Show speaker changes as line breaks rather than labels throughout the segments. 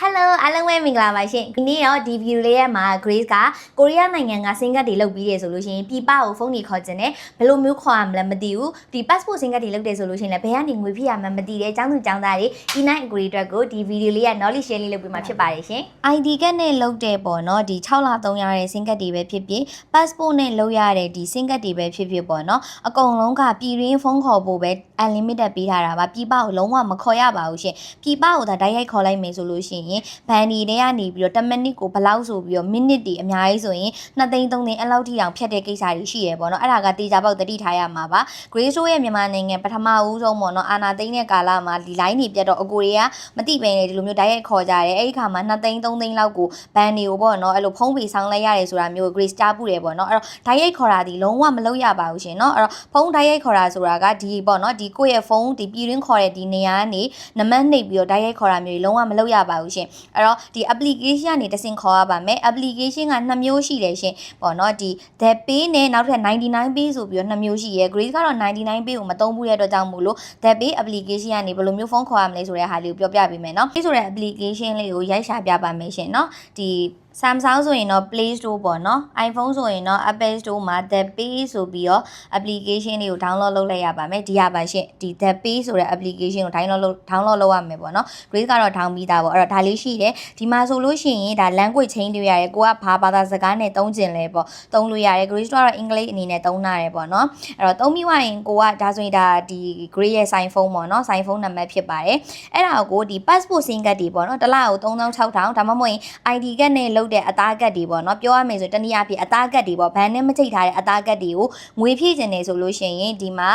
Hello အားလုံးပဲမင်္ဂလာပါရှင်ဒီနေ့တော့ဒီဗီဒီယိုလေးရဲ့မှာ Grace ကကိုရီးယားနိုင်ငံကစင်ကတ်တွေလုပ်ပြီးတယ်ဆိုလို့ရှိရင်ပြည်ပကိုဖုန်းတွေခေါ်ခြင်းနဲ့ဘယ်လိုမျိုးခေါ်ရမလဲမသိဘူးဒီ passport စင်ကတ်တွေလုပ်တယ်ဆိုလို့ရှိရင်လည်းဘယ်ကနေငွေဖြစ်ရမှန်းမသိတဲ့အကြောင်းသူအကြောင်းသားတွေ E9 Agree အတွက်ကိုဒီဗီဒီယိုလေးက knowledge share လေးလုပ်ပေးမှာဖြစ်ပါတယ်ရှင် ID ကတ်နဲ့လုပ်တဲ့ပေါ့နော်ဒီ6လ3ရတဲ့စင်ကတ်တွေပဲဖြစ်ဖြစ် passport နဲ့လုပ်ရတဲ့ဒီစင်ကတ်တွေပဲဖြစ်ဖြစ်ပေါ့နော်အကုန်လုံးကပြည်ရင်းဖုန်းခေါ်ဖို့ပဲ unlimited ပေးထားတာပါပြည်ပကိုလုံးဝမခေါ်ရပါဘူးရှင်ပြည်ပကိုဒါတိုက်ရိုက်ခေါ်လိုက်မယ်ဆိုလို့ရှိရင်ဘန်ဒီတွေကနေပြီးတော့10မိနစ်ကိုဘယ်လောက်ဆိုပြီးတော့မိနစ်တွေအများကြီးဆိုရင်2သိန်း3သိန်းအဲ့လောက်ထိအောင်ဖြတ်တဲ့ကိစ္စတွေရှိရပေါ့နော်အဲ့ဒါကတေချာပေါက်တတိထားရမှာပါ Grace ရဲ့မြန်မာနိုင်ငံပထမဦးဆုံးပေါ့နော်အာနာသိန်းတဲ့ကာလမှာဒီ line တွေပြတ်တော့အကိုတွေကမတိပဲနေဒီလိုမျိုးတိုက်ရိုက်ခေါ်ကြတယ်အဲ့ဒီခါမှာ2သိန်း3သိန်းလောက်ကိုဘန်တွေကိုပေါ့နော်အဲ့လိုဖုံးပေဆောင်လိုက်ရတယ်ဆိုတာမျိုး Grace ကြားပူတယ်ပေါ့နော်အဲ့တော့တိုက်ရိုက်ခေါ်တာဒီလုံးဝမလုပ်ရပါဘူးရှင်နော်အဲ့တော့ဖုံးတိုက်ရိုက်ခေါ်တာဆိုတာကဒီပေါ့နော်ဒီကိုယ့်ရဲ့ဖုန်းဒီပြည်တွင်းခေါ်တဲ့ဒီနေရာကနေနံပါတ်နှိပ်ပြီးတော့တိုက်ရိုက်ခေါ်တာမျိုးလုံးဝမလုပ်ရပါဘူးရှင်အဲ့တော့ဒီ application ကနေတဆင့်ခေါ်ရပါမယ် application က2မျိုးရှိတယ်ရှင်ပေါ့နော်ဒီ The Pay နဲ့နောက်ထပ်99 Pay ဆိုပြီးတော့2မျိုးရှိရယ် Grace ကတော့99 Pay ကိုမသုံးဘူးတဲ့အတွက်ကြောင့်မို့လို့ The Pay application ကနေဘယ်လိုမျိုးဖုန်းခေါ်ရမလဲဆိုတဲ့ဟာလေးကိုပြောပြပေးမယ်နော်ဒီဆိုတဲ့ application လေးကိုရိုက်ရှာပြပါမယ်ရှင်နော်ဒီ Samsung ဆိုရင်တော့ Play Store ပေါ့နော် iPhone ဆိုရင်တော့ Apple Store မှာ The Pay ဆိုပြီးတော့ application လေးကို download လုပ်လိုက်ရပါမယ်ဒီရပါရှင်ဒီ The Pay ဆိုတဲ့ application ကို download လုပ်ရမယ်ပေါ့နော် Grace ကတော့ down ပြီးသားပေါ့အဲ့တော့ဒါလေးရှိတယ်ဒီမှာဆိုလို့ရှိရင်ဒါ language change တွေရတယ်ကိုကဘာသာစကားနဲ့သုံးကျင်လဲပေါ့သုံးလို့ရတယ် Grace ကတော့ English အနေနဲ့သုံးထားတယ်ပေါ့နော်အဲ့တော့သုံးပြီးွားရင်ကိုကဒါဆိုရင်ဒါဒီ Grace ရဲ့ sign phone ပေါ့နော် sign phone နံပါတ်ဖြစ်ပါတယ်အဲ့ဒါကိုဒီ passport စင်ကတ်တွေပေါ့နော်တစ်လကို3600ဒါမှမဟုတ်ရင် ID ကတ်နဲ့လုပ်တဲ့အသားကတ်တွေပေါ့နော်ပြောရမယ်ဆိုတနည်းအားဖြင့်အသားကတ်တွေပေါ့ဘန်နဲ့မချိတ်ထားတဲ့အသားကတ်တွေကိုငွေဖြည့်ကျင်နေဆိုလို့ရှိရင်ဒီမှာ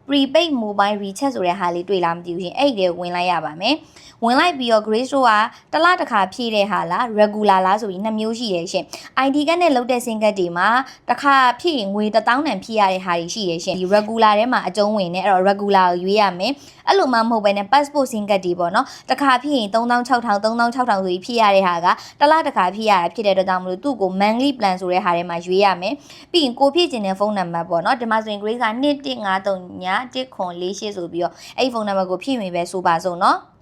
prepaid mobile recharge ဆိုတဲ့ဟာလေးတွေ့လားမသိဘူးရှင်အဲ့ဒီဝင်လိုက်ရပါမယ်ဝင်လိုက်ပြီးတော့ Grace တို့ကတစ်လတစ်ခါဖြည့်တဲ့ဟာလား regular လားဆိုပြီး2မျိုးရှိတယ်ရှင် ID ကတ်နဲ့လုပ်တဲ့စင်ကတ်တွေမှာတစ်ခါဖြည့်ရင်ငွေ1000တန်ဖြည့်ရတဲ့ဟာတွေရှိတယ်ရှင်ဒီ regular ထဲမှာအကျုံးဝင်နေအဲ့တော့ regular ကိုရွေးရမယ်အဲ့လိုမှမဟုတ်ဘဲနဲ့ passport စင်ကတ်တွေပေါ့နော်တစ်ခါဖြည့်ရင်3600ဆိုပြီးဖြည့်ရတဲ့ဟာကတစ်လတစ်ခါဖြည့်ရတာဖြစ်တဲ့အတွက်ကြောင့်မလို့သူ့ကို monthly plan ဆိုတဲ့ဟာထဲမှာရွေးရမယ်ပြီးရင်ကိုဖြည့်ခြင်းတဲ့ဖုန်းနံပါတ်ပေါ့နော်ဒီမှာဆိုရင် Grace က2153 1948ဆိုပြီးတော့အဲ့ဒီဖုန်းနံပါတ်ကိုဖြည့်မိပဲဆိုပါစို့နော်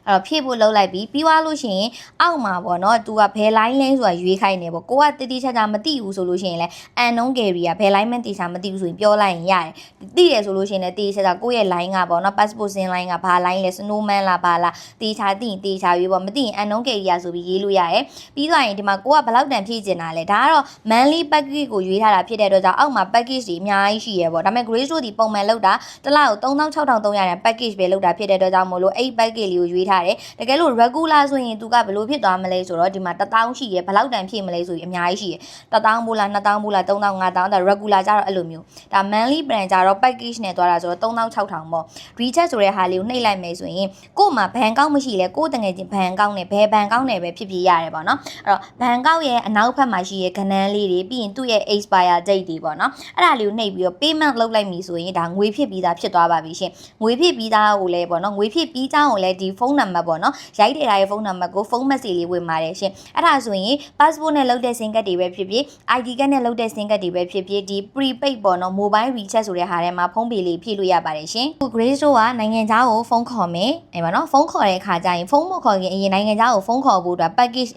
အဲ့တော့ဖြည့်ဖို့လုပ်လိုက်ပြီးွားလို့ရှိရင်အောက်မှာပေါ့နော်သူကဘယ် line လဲဆိုတာရွေးခိုင်းနေပေါ့ကိုကတိတိကျကျမသိဘူးဆိုလို့ရှိရင်လည်း unknown carrier ဘယ် line မှတိကျမသိဘူးဆိုရင်ပြောလိုက်ရင်ရတယ်သိတယ်ဆိုလို့ရှိရင်လည်းတိကျကျကိုယ့်ရဲ့ line ကပေါ့နော် passport စင် line ကဘာ line လဲ snowman လားဘာလားတိကျသိရင်တိကျရွေးပေါ့မသိရင် unknown carrier ဆိုပြီးရေးလို့ရတယ်ပြီးသွားရင်ဒီမှာကိုကဘယ်လောက်တန်ဖြည့်ကျင်တာလဲဒါကတော့ monthly package ကိုရွေးထားတာဖြစ်တဲ့အတွက်ကြောင့်အောက်မှာ package တွေအများကြီးရှိရပေါ့ဒါပေမဲ့ Grace တို့ဒီပုံမှန်လောက်တာတစ်လကို3600ရန် package ပဲလောက်တာဖြစ်တဲ့အတွက်ကြောင့်မို့လို့အဲ့ package လေးကိုရွေးထားတယ်တကယ်လို့ regular ဆိုရင်သူကဘယ်လိုဖြစ်သွားမလဲဆိုတော့ဒီမှာ1000ရှိရယ်ဘယ်လောက်တန်ဖြည့်မလဲဆိုရင်အများကြီးရှိရယ်1000ဘူးလား2000ဘူးလား3000 5000ဒါ regular ကြတော့အဲ့လိုမျိုးဒါ monthly plan ကြတော့ package နဲ့သွားတာဆိုတော့3600ပေါ့ recharge ဆိုတဲ့ဟာလေးကိုနှိပ်လိုက်မယ်ဆိုရင်ကို့မှာဘန်ကောက်မရှိလဲကို့တငယ်ချင်းဘန်ကောက်နဲ့ဘယ်ဘန်ကောက်နဲ့ပဲဖြစ်ဖြစ်ရတယ်ပေါ့နော်အဲ့တော့ဘန်ကောက်ရဲ့အနောက်ဘက်မှာရှိရဲ့ကဏ္ဍလေးတွေပြီးရင်သူ့ရဲ့ expire date တွေပေါ့နော်အဲ့ဒါလေးကိုနှိပ်ပြီးတော့ payment လုပ်လိုက်ပြီဆိုရင်ဒါငွေဖြစ်ပြီးသားဖြစ်သွားပါပြီရှင်ငွေဖြစ်ပြီးသားကိုလည်းပေါ့နော်ငွေဖြစ်ပြီးသားကိုလည်းဒီဖုန်းနံပါတ်ပေါ့နော်ရိုက်တဲ့ထားရဲ့ဖုန်းနံပါတ်ကိုဖုန်းမက်ဆေ့လေးဝင်ပါတယ်ရှင်အဲ့ဒါဆိုရင် passport နဲ့လုပ်တဲ့စင်ကတ်တွေပဲဖြစ်ဖြစ် ID ကတ်နဲ့လုပ်တဲ့စင်ကတ်တွေပဲဖြစ်ဖြစ်ဒီ prepaid ပေါ့နော် mobile recharge ဆိုတဲ့ဟာထဲမှာဖုန်းပေလေးဖြည့်လို့ရပါတယ်ရှင်ခု Grace တို့ကနိုင်ငံခြားကိုဖုန်းခေါ်မယ်အဲ့ပါနော်ဖုန်းခေါ်တဲ့အခါကျရင်ဖုန်းမခေါ်ခင်အရင်နိုင်ငံခြားကိုဖုန်းခေါ်ဖို့အတွက် package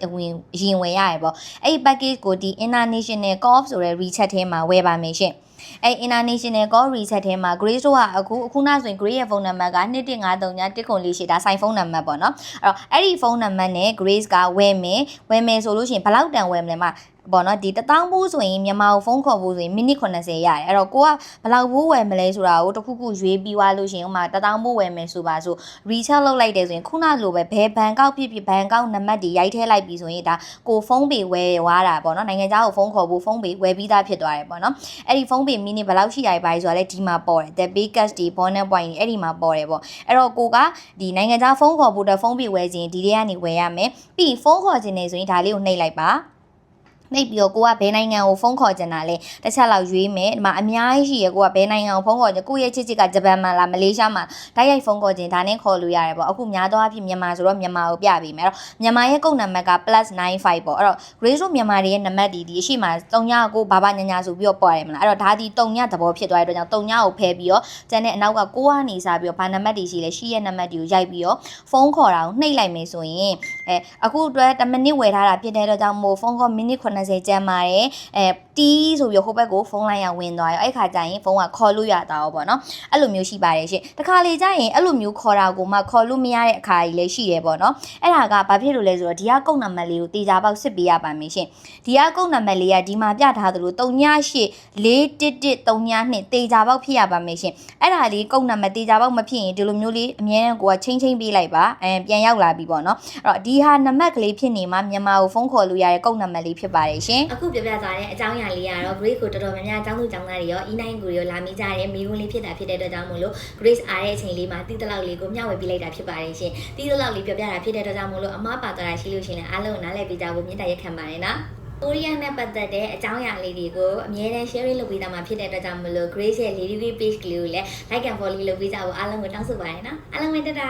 ရင်ဝင်ရရပေါ့အဲ့ဒီ package ကိုဒီ international call ဆိုတဲ့ recharge ထဲမှာဝယ်ပါမယ်ရှင်အဲ့ international call reset ထဲမှာ Grace တို့ကအခုနဆိုရင် Grace ရဲ့ဖုန်းနံပါတ်က2153 ဒါဆိုင်ဖုန်းနံပါတ်ပေါ့နော်အဲ့ဒီဖုန်းနံပါတ်နဲ့ Grace ကဝယ်မယ်ဆိုလို့ရှိရင်ဘယ်လောက်တန်ဝယ်မလဲမှာပေါ့နော်ဒီ1000ဘူးဆိုရင်မြန်မာကိုဖုန်းခေါ်ဖို့ဆိုရင်မိနစ်80ရတယ်အဲ့တော့ကိုကဘယ်လောက်ဘူးဝယ်မလဲဆိုတာကိုတခုခုရွေးပြီးွားလို့ရှိရင်ဥမာ1000ဘူးဝယ်မယ်ဆိုပါဆို recharge လုပ်လိုက်တယ်ဆိုရင်ခုနလိုပဲဘယ်ဘန်ကောက်ဖြစ်ဘန်ကောက်နံပါတ်တွေရိုက်ထည့်လိုက်ပြီးဆိုရင်ဒါကိုဖုန်းပေဝယ်သွားတာပေါ့နော်နိုင်ငံခြားကိုဖုန်းခေါ်ဖို့ဖုန်းပေဝယ်ပြီးသားဖြစ်သွားတယ်ပေါ့နော်အဲ့ဒီဖုန်းပေမိနစ်ဘယ်လောက်ရှိရပါလဲဆိုတာလည်းဒီမှာပေါ်တယ် the big cash ဒီ bonus point တွေအဲ့ဒီမှာပေါ်တယ်ပေါ့အဲ့တော့ကိုကဒီနိုင်ငံခြားဖုန်းခေါ်ဖို့အတွက်ဖုန်းပေဝယ်ခြင်းဒီထဲကနေဝယ်ရမယ်ပြီးဖုန်းခေါ်ခြင်းနေဆိုရင်ဒါလေးကိုနှိပ်လိုက်ပါ နှိပ်ပြီးတော့ကိုကဘယ်နိုင်ငံကိုဖုန်းခေါ်ကြတာလဲတစ်ချက်လောက်ရွေးမယ်ဒီမှာအများကြီးရှိရကိုကဘယ်နိုင်ငံကိုဖုန်းခေါ်ကြကိုရဲ့ချစ်ချစ်ကဂျပန်မှာလားမလေးရှားမှာတိုက်ရိုက်ဖုန်းခေါ်ခြင်းဒါနဲ့ခေါ်လို့ရတယ်ပေါ့အခုများသောအားဖြင့်မြန်မာဆိုတော့မြန်မာကိုပြပေးမယ်အဲ့တော့မြန်မာရဲ့ကုတ်နံပါတ်က +95 ပေါ့အဲ့တော့ Grace တို့မြန်မာတွေရဲ့နံပါတ်ဒီအရှိမှာ3ကိုဘာညာဆိုပြီးတော့ပေါ်ရတယ်မလားအဲ့တော့ဒါဒီ3သဘောဖြစ်သွားတဲ့အတွက်ကြောင့်3ကိုဖဲပြီးတော့ကျန်တဲ့အနောက်က6ကနေစပြီးတော့ဘာနံပါတ်တွေရှိလဲရှိရဲ့နံပါတ်တွေကိုရိုက်ပြီးတော့ဖုန်းခေါ်တာကိုနှိပ်လိုက်မယ်ဆိုရင်အခုအတွက်10မိနစ်ဝယ်ထားတာဖြစ်တဲ့အတွက်ကြောင့်မို့ဖုန်းခေါ်မိနစ်80ကျန်ပါတယ်တီးဆိုပြီးဟိုဘက်ကိုဖုန်းလိုင်းရဝင်သွားရောအဲ့ခါကျရင်ဖုန်းကခေါ်လို့ရတာပေါ့နော်အဲ့လိုမျိုးရှိပါတယ်ရှင်တခါလေကျရင်အဲ့လိုမျိုးခေါ်တာကိုမှခေါ်လို့မရတဲ့အခါကြီးလည်းရှိတယ်ပေါ့နော်အဲ့ဒါကဘာဖြစ်လို့လဲဆိုတော့ဒီကကုတ်နံပါတ်လေးကိုတေချာပေါက်စစ်ပေးရပါမယ်ရှင်ဒီကကုတ်နံပါတ်လေးကဒီမှာပြထားသလို384112တေချာပေါက်ဖြစ်ရပါမယ်ရှင်အဲ့ဒါလေးကုတ်နံပါတ်တေချာပေါက်မဖြစ်ရင်ဒီလိုမျိုးလေးအမြဲတမ်းကိုကချင်းပေးလိုက်ပါပြန်ရောက်လာပြီပေါ့နော်အဲ့တော့ဒီဟာနံပါတ်ကလေးဖြစ်နေမှာမြန်မာကိုဖုန်းခေါ်လို့ရတဲ့ကုတ်နံပါတ်လေးဖြစ်ပါတယ်ရှင်အခုပြပြသွားတဲ့အကြောင်းအရာလေးကတော့ Grace ကိုတော်တော်များများအကြောင်းသူအကြောင်းသားတွေရော E9 ကိုရောလာမိကြတဲ့မိခွန်းလေးဖြစ်တာဖြစ်တဲ့အတွက်ကြောင့်မို့လို့ Grace အားတဲ့အချိန်လေးမှာတီးတလောက်လေးကိုမျှဝေပေးလိုက်တာဖြစ်ပါတယ်ရှင်တီးတလောက်လေးပြပြတာဖြစ်တဲ့အတွက်ကြောင့်မို့လို့အမားပါသွားတာရှိလို့ရှိရင်အားလုံးနားလည်ပေးကြဖို့မြင့်တက်ရက်ခံပါတယ်နော်ကိုရီးယားနဲ့ပတ်သက်တဲ့အကြောင်းအရာလေးတွေကိုအမြဲတမ်း share လုပ်ပေးတာမှာဖြစ်တဲ့အတွက်ကြောင့်မလို့ Grace ရဲ့ Lady page ကလေးကိုလည်း like and follow လုပ်ပေးကြဖို့အားလုံးကိုတောင်းဆိုပါတယ်နော်အားလုံးပဲတတာ